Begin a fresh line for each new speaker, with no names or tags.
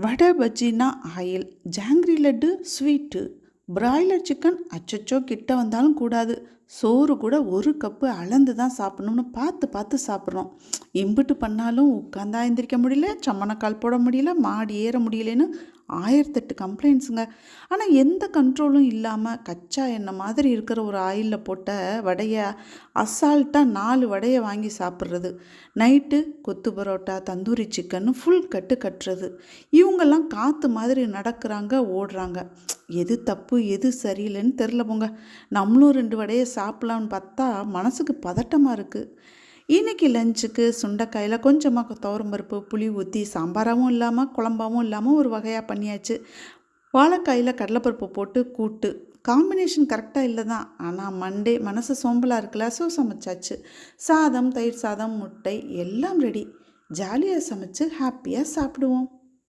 வடை பஜ்ஜினா oil, jangiri laddu sweet, broiler chicken அச்சச்சோ கிட்ட வந்தாலும் கூடாது. சோறு கூட ஒரு கப்பு அளந்து தான் சாப்பிடணும்னு பார்த்து பார்த்து சாப்பிட்றோம். இம்புட்டு பண்ணாலும் உட்காந்தா எந்திரிக்க முடியல, சம்மணக்கால் போட முடியல, மாடி ஏற முடியலன்னு 1008 கம்ப்ளைண்ட்ஸுங்க. ஆனால் எந்த கண்ட்ரோலும் இல்லாமல் கச்சா எண்ணெய் மாதிரி இருக்கிற ஒரு ஆயிலில் போட்ட வடையை அசால்ட்டாக 4 வடையை வாங்கி சாப்பிட்றது, நைட்டு கொத்து பரோட்டா தந்தூரி சிக்கன்னு ஃபுல் கட்டு கட்டுறது. இவங்கெல்லாம் காற்று மாதிரி நடக்கிறாங்க, ஓடுறாங்க. எது தப்பு எது சரியில்லைன்னு தெரில போங்க. நம்மளும் 2 வடையை சாப்பிட்லான்னு பார்த்தா மனசுக்கு பதட்டமாக இருக்குது. இன்றைக்கி லஞ்சுக்கு சுண்டைக்காயில் கொஞ்சமாக துவரம்பருப்பு புளி ஊற்றி சாம்பாராகவும் இல்லாமல் குழம்பாகவும் இல்லாமல் ஒரு வகையாக பண்ணியாச்சு. வாழைக்காயில் கடலைப்பருப்பு போட்டு கூட்டு. காம்பினேஷன் கரெக்டாக இல்லை தான், ஆனால் மண்டே மனசு சோம்பலாக இருக்குல்ல, ஸோ சமைச்சாச்சு. சாதம், தயிர் சாதம், முட்டை எல்லாம் ரெடி. ஜாலியாக சமைச்சு ஹாப்பியாக சாப்பிடுவோம்.